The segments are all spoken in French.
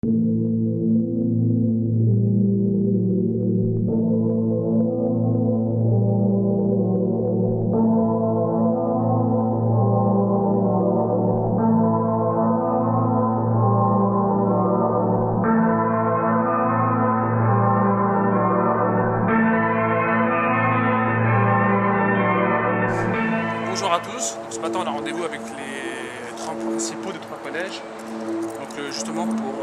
Bonjour à tous, donc ce matin on a rendez-vous avec les 30 principaux des 3 collèges, donc justement pour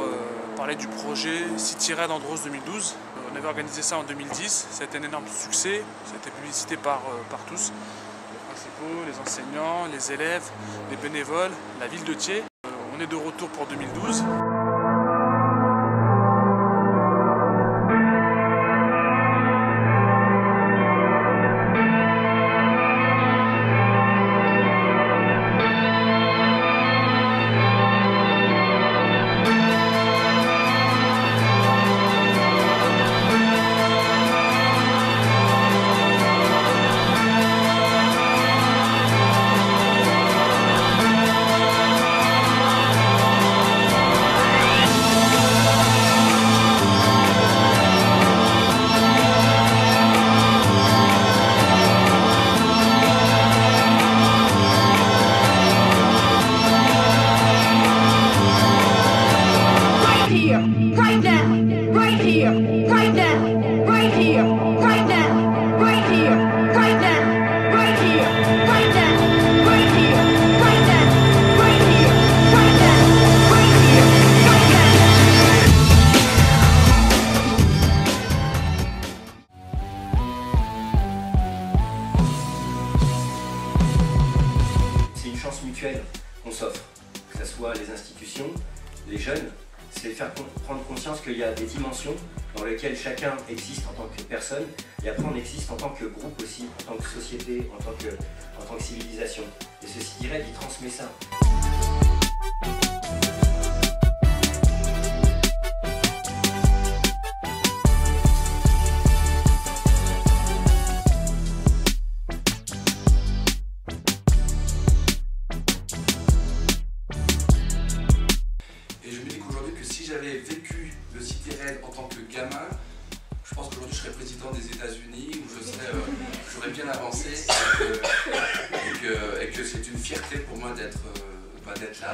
parler du projet City Raid Andros 2012. On avait organisé ça en 2010, ça a été un énorme succès, ça a été publicité par tous, les principaux, les enseignants, les élèves, les bénévoles, la ville de Thiers. On est de retour pour 2012. Right now, right here, right now, right here, right now, right here, right now, right here, right now, right here, right now, right here, right now, right here, right now. C'est une chance mutuelle qu'on s'offre, que ce soit les institutions, les jeunes. C'est faire prendre conscience qu'il y a des dimensions dans lesquelles chacun existe en tant que personne, et après on existe en tant que groupe aussi, en tant que société, en tant que civilisation. Et ce City Raid, il transmet ça. Si j'avais vécu le City Raid en tant que gamin, je pense qu'aujourd'hui je serais président des États-Unis, où j'aurais bien avancé, et que c'est une fierté pour moi d'être là.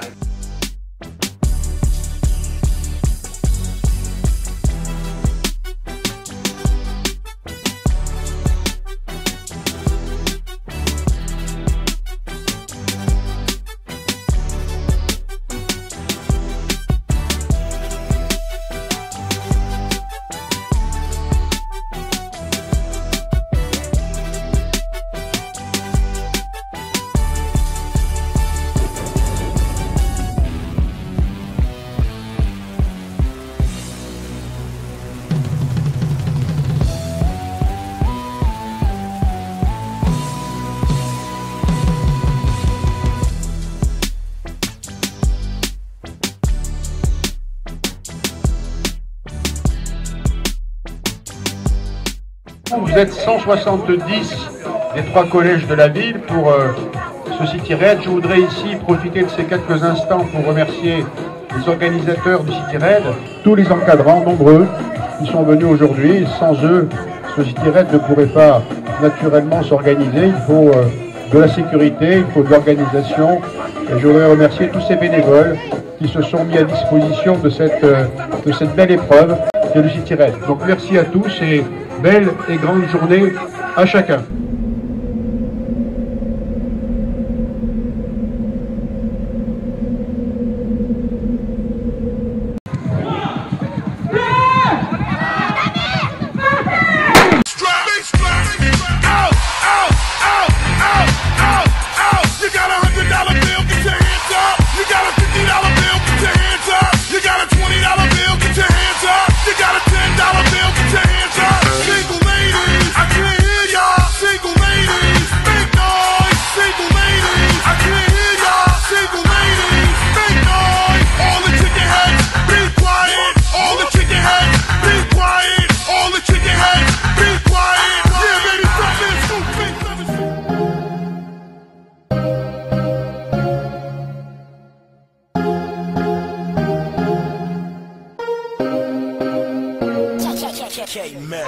Vous êtes 170 des 3 collèges de la ville pour ce City Raid. Je voudrais ici profiter de ces quelques instants pour remercier les organisateurs du City Raid, tous les encadrants nombreux qui sont venus aujourd'hui. Sans eux, ce City Raid ne pourrait pas naturellement s'organiser. Il faut de la sécurité, il faut de l'organisation. Et je voudrais remercier tous ces bénévoles qui se sont mis à disposition de cette belle épreuve qu'est le City Raid. Donc merci à tous et belle et grande journée à chacun. $10 bill, get your hands up. Single ladies, I can't hear y'all. K-Man.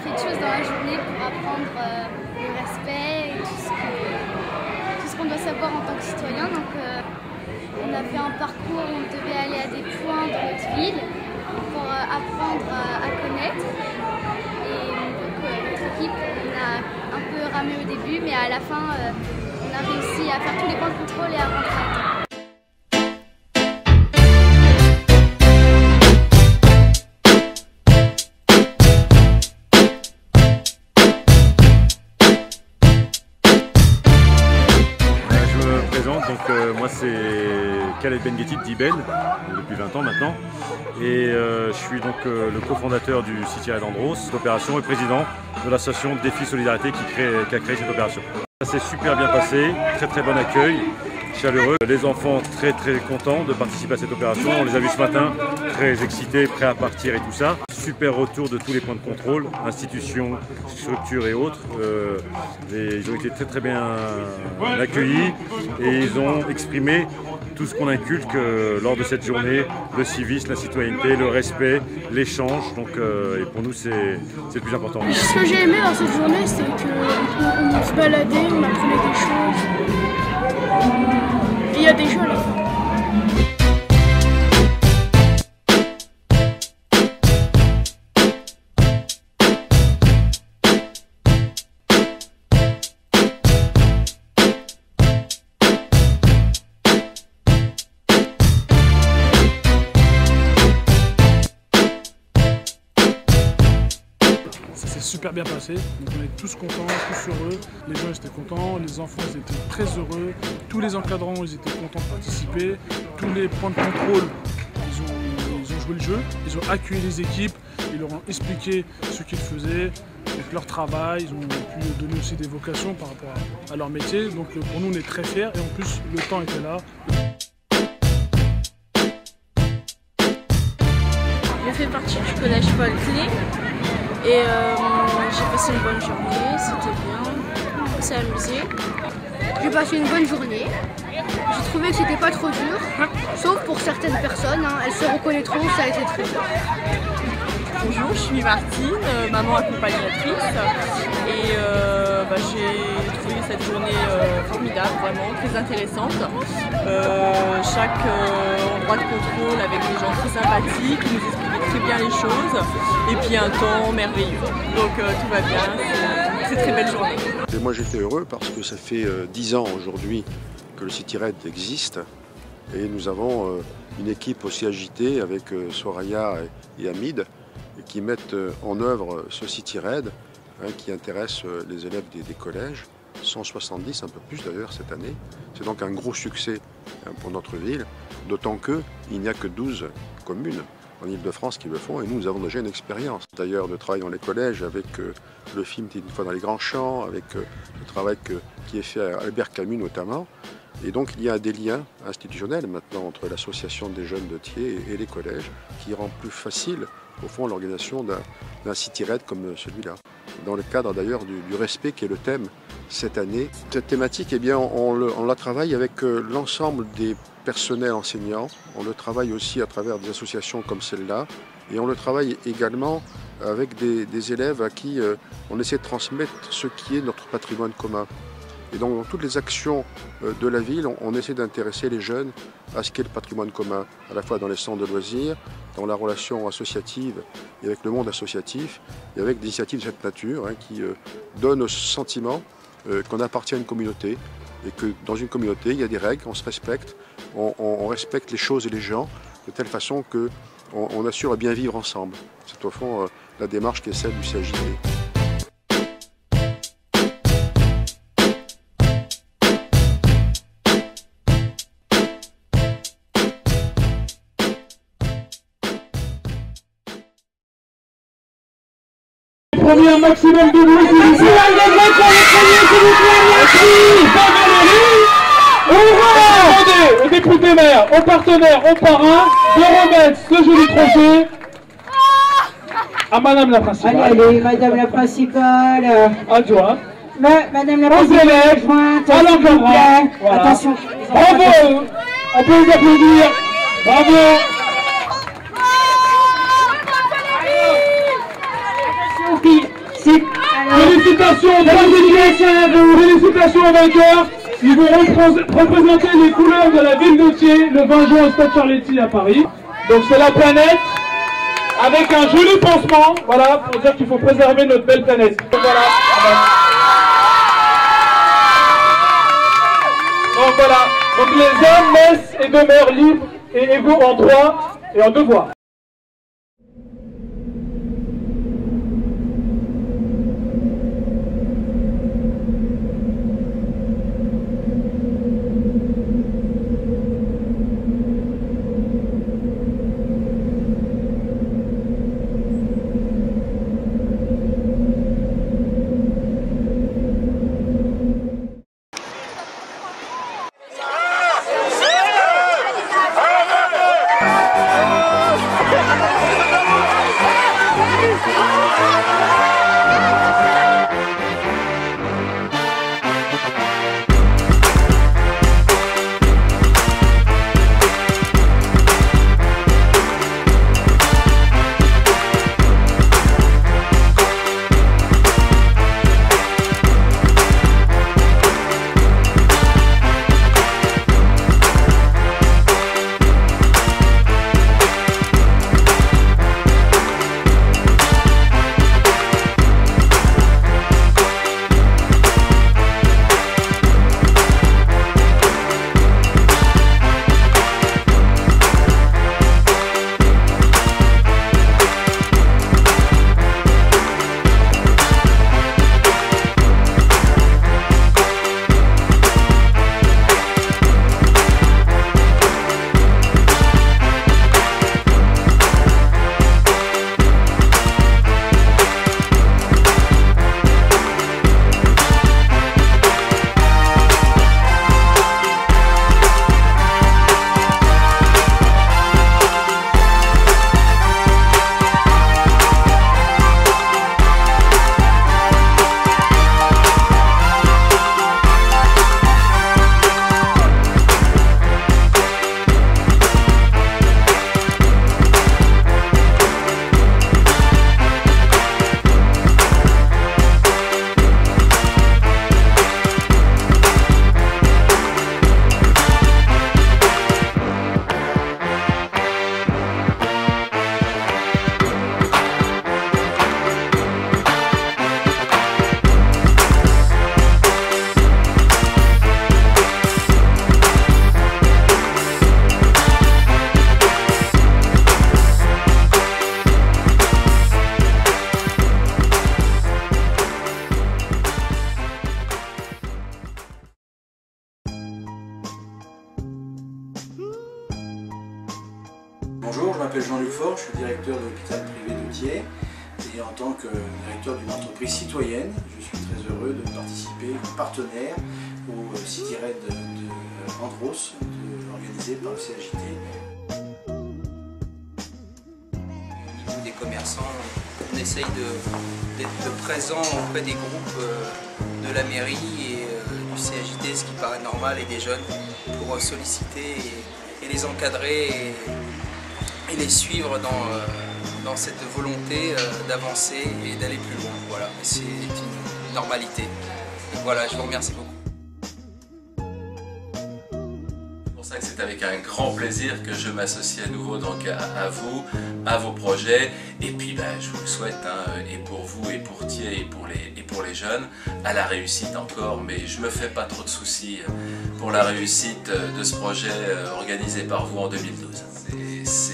Fait de choses dans la journée pour apprendre le respect et tout ce qu'on doit savoir en tant que citoyen. Donc on a fait un parcours où on devait aller à des points de notre ville pour apprendre à connaître. Et donc notre équipe, on a un peu ramé au début, mais à la fin on a réussi à faire tous les points de contrôle et à rentrer à temps. Donc moi c'est Khaled Bengueti d'Ibel, depuis 20 ans maintenant, et je suis donc le cofondateur du City-Raid Andros, cette opération, et président de l'association Défi Solidarité qui a créé cette opération. Ça s'est super bien passé, très bon accueil, chaleureux. Les enfants très contents de participer à cette opération, on les a vus ce matin, très excités, prêts à partir et tout ça. Super retour de tous les points de contrôle, institutions, structures et autres. Ils ont été très bien accueillis et ils ont exprimé tout ce qu'on inculque lors de cette journée, le civisme, la citoyenneté, le respect, l'échange. Donc et pour nous c'est le plus important. Ce que j'ai aimé dans cette journée, c'est qu'on se baladait, on apprenait des choses. Et il y a des jeux à la fin. Super bien passé, donc on est tous contents, tous heureux, les gens étaient contents, les enfants ils étaient très heureux, tous les encadrants ils étaient contents de participer, tous les points de contrôle ils ont joué le jeu, ils ont accueilli les équipes, ils leur ont expliqué ce qu'ils faisaient, donc leur travail, ils ont pu donner aussi des vocations par rapport à leur métier, donc pour nous on est très fiers et en plus le temps était là. J'ai fait partie du collège Paul Klee. Et j'ai passé une bonne journée, c'était bien, on s'est amusé. J'ai passé une bonne journée, j'ai trouvé que c'était pas trop dur, sauf pour certaines personnes, hein, elles se reconnaîtront, ça a été très dur. Bonjour, je suis Martine, maman accompagnatrice et j'ai trouvé cette journée formidable, vraiment très intéressante. Chaque endroit de contrôle avec des gens très sympathiques, qui nous expliquaient très bien les choses et puis un temps merveilleux. Donc tout va bien, c'est une très belle journée. Et moi j'étais heureux parce que ça fait 10 ans aujourd'hui que le City-Raid existe et nous avons une équipe aussi agitée avec Soraya et Hamid qui mettent en œuvre ce City-Raid qui intéresse les élèves des collèges. 170, un peu plus d'ailleurs cette année. C'est donc un gros succès pour notre ville, d'autant qu'il n'y a que 12 communes en Ile-de-France qui le font et nous avons déjà une expérience. D'ailleurs, nous travaillons dans les collèges avec le film « Une fois dans les grands champs », avec le travail qui est fait à Albert Camus notamment. Et donc il y a des liens institutionnels maintenant entre l'association des jeunes de Thiers et les collèges qui rend plus facile au fond l'organisation d'un city raid comme celui-là. Dans le cadre d'ailleurs du respect qui est le thème cette année. Cette thématique, eh bien, on la travaille avec l'ensemble des personnels enseignants, on le travaille aussi à travers des associations comme celle-là et on le travaille également avec des élèves à qui on essaie de transmettre ce qui est notre patrimoine commun. Et donc dans toutes les actions de la ville, on essaie d'intéresser les jeunes à ce qu'est le patrimoine commun, à la fois dans les centres de loisirs, dans la relation associative et avec le monde associatif, et avec des initiatives de cette nature qui donnent ce sentiment qu'on appartient à une communauté, et que dans une communauté, il y a des règles, on se respecte, on respecte les choses et les gens, de telle façon qu'on assure à bien vivre ensemble. C'est au fond la démarche qui est celle du CJD. Un maximum de bruit, s'il vous plaît. Demandez au député maire, aux partenaires, aux parrains de remettre ce joli trophée à Madame la principale. Allez, Madame la principale. Adjointe. Madame la principale adjointe. Alain Cameron. Voilà. Attention. Bravo. On peut vous applaudir. Bravo. Félicitations aux vainqueurs. Ils vont représenter les couleurs de la ville de Thiers le 20 juin au Stade Charletti à Paris. Donc c'est la planète avec un joli pansement, voilà, pour dire qu'il faut préserver notre belle planète. Donc voilà. Donc voilà. Donc les hommes naissent et demeurent libres et égaux en droit et en devoir. Bonjour, je m'appelle Jean-Luc Faure, je suis directeur de l'hôpital privé de Thiers et en tant que directeur d'une entreprise citoyenne, je suis très heureux de participer comme partenaire au City Raid de Andros organisé par le CHT. Au niveau des commerçants, on essaye d'être présent auprès des groupes de la mairie et du CHT, ce qui paraît normal, et des jeunes pour solliciter et les encadrer et les suivre dans cette volonté d'avancer et d'aller plus loin. Voilà, c'est une normalité. Donc voilà, je vous remercie beaucoup. C'est pour ça que c'est avec un grand plaisir que je m'associe à nouveau donc à vous, à vos projets, et puis je vous le souhaite, et pour vous, et pour Thiers, et pour les jeunes, à la réussite encore, mais je me fais pas trop de soucis pour la réussite de ce projet organisé par vous en 2012.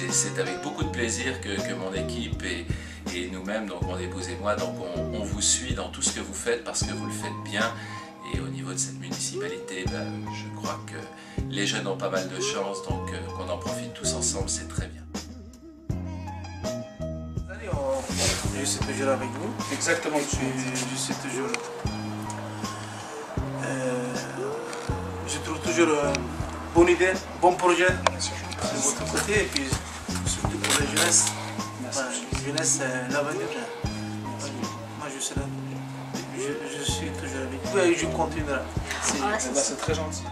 C'est avec beaucoup de plaisir que mon équipe et nous-mêmes, donc mon épouse et moi, donc on vous suit dans tout ce que vous faites parce que vous le faites bien. Et au niveau de cette municipalité, je crois que les jeunes ont pas mal de chance, donc qu'on en profite tous ensemble, c'est très bien. Je suis toujours avec vous. Exactement, je suis toujours... je trouve toujours bonne idée, bon projet de votre côté, et puis surtout pour la jeunesse. La jeunesse, c'est l'avenir. Moi, je serai... Je suis toujours avec vous et je continuerai. C'est très gentil.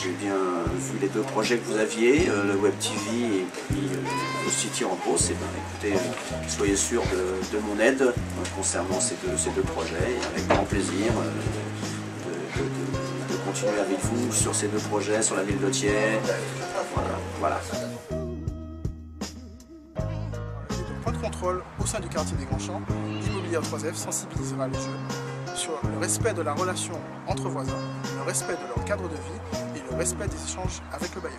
J'ai bien vu les deux projets que vous aviez, le Web TV et puis le City Andros. Écoutez, soyez sûrs de mon aide concernant ces deux projets, et avec grand plaisir de continuer avec vous sur ces deux projets, sur la ville de Thiers. Voilà. Point de contrôle au sein du quartier des Grands Champs, Immobilier 3F sensibilisera les jeunes sur le respect de la relation entre voisins, le respect de leur cadre de vie et le respect des échanges avec le bailleur.